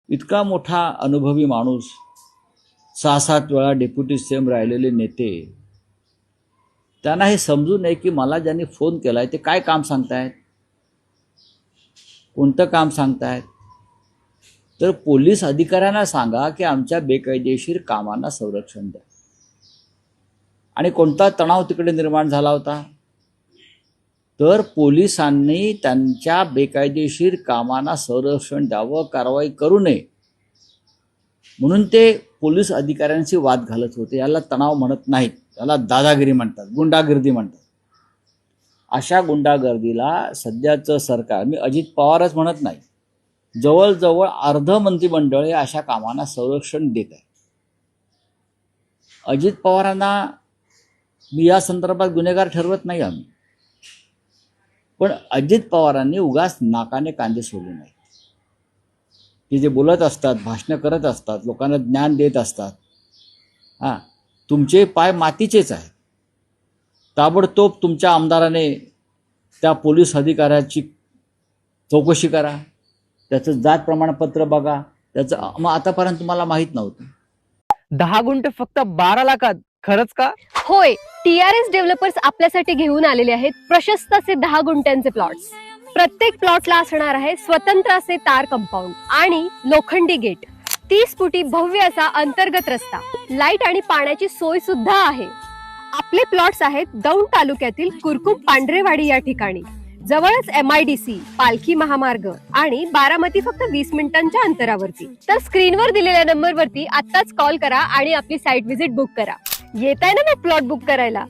इतका मोठा अनुभवी माणूस, 6-7 वेळा डेप्युटी सीएम राहिलेले नेते, त्यांना हे समजू नये की मला ज्यांनी फोन केलाय ते काय काम सांगतायत, कोणतं काम सांगतायत. तर पोलीस अधिकाऱ्यांना सांगा की आमच्या बेकायदेशीर कामांना संरक्षण द्या. आणि कोणता तणाव तिकडे निर्माण झाला होता, तर पोलिसांनी त्यांच्या बेकायदेशीर कामांना संरक्षण द्यावं, कारवाई करू नये म्हणून ते पोलीस अधिकाऱ्यांशी वाद घालत होते. याला तणाव म्हणत नाहीत, याला दादागिरी म्हणतात, गुंडागिरी म्हणतात. अशा गुंडागर्दीला सध्याचं सरकार, मी अजित पवारच म्हणत नाही, जवळजवळ अर्ध मंत्रिमंडळ हे अशा कामांना संरक्षण देत आहे. अजित पवारांना मी या संदर्भात गुन्हेगार ठरवत नाही आम्ही, पण अजित पवारांनी उगाच नाकाने कांदे सोडले नाहीत. ते जे बोलत असतात, भाषणं करत असतात, लोकांना ज्ञान देत असतात, तुमचे पाय मातीचेच आहेत. ताबडतोब तुमच्या आमदाराने त्या पोलीस अधिकाऱ्याची चौकशी करा, त्याचं जात प्रमाणपत्र बघा, त्याचं मग आतापर्यंत तुम्हाला माहीत नव्हतं. 10 गुंठ फक्त 12 लाखात, खरंच का? होय, TRS डेव्हलपर्स आपल्यासाठी घेऊन आलेले आहेत प्रशस्त असे 10 गुंठ्यांचे प्लॉट्स. प्रत्येक प्लॉटला असणार आहे स्वतंत्र असे तार कंपाऊंड आणि लोखंडी गेट, 30 फुटी भव्य असा अंतर्गत रस्ता, लाईट आणि पाण्याची सोय सुद्धा आहे. आपले प्लॉट्स आहेत दौंड तालुक्यातील कुरकुम पांढरेवाडी या ठिकाणी. जवळच MIDC, पालखी महामार्ग आणि बारामती फक्त 20 मिनिटांच्या अंतरावरती. तर स्क्रीनवर दिलेल्या नंबरवरती आत्ताच कॉल करा आणि आपली साईट व्हिजिट बुक करा. येताय ना मग प्लॉट बुक करायला.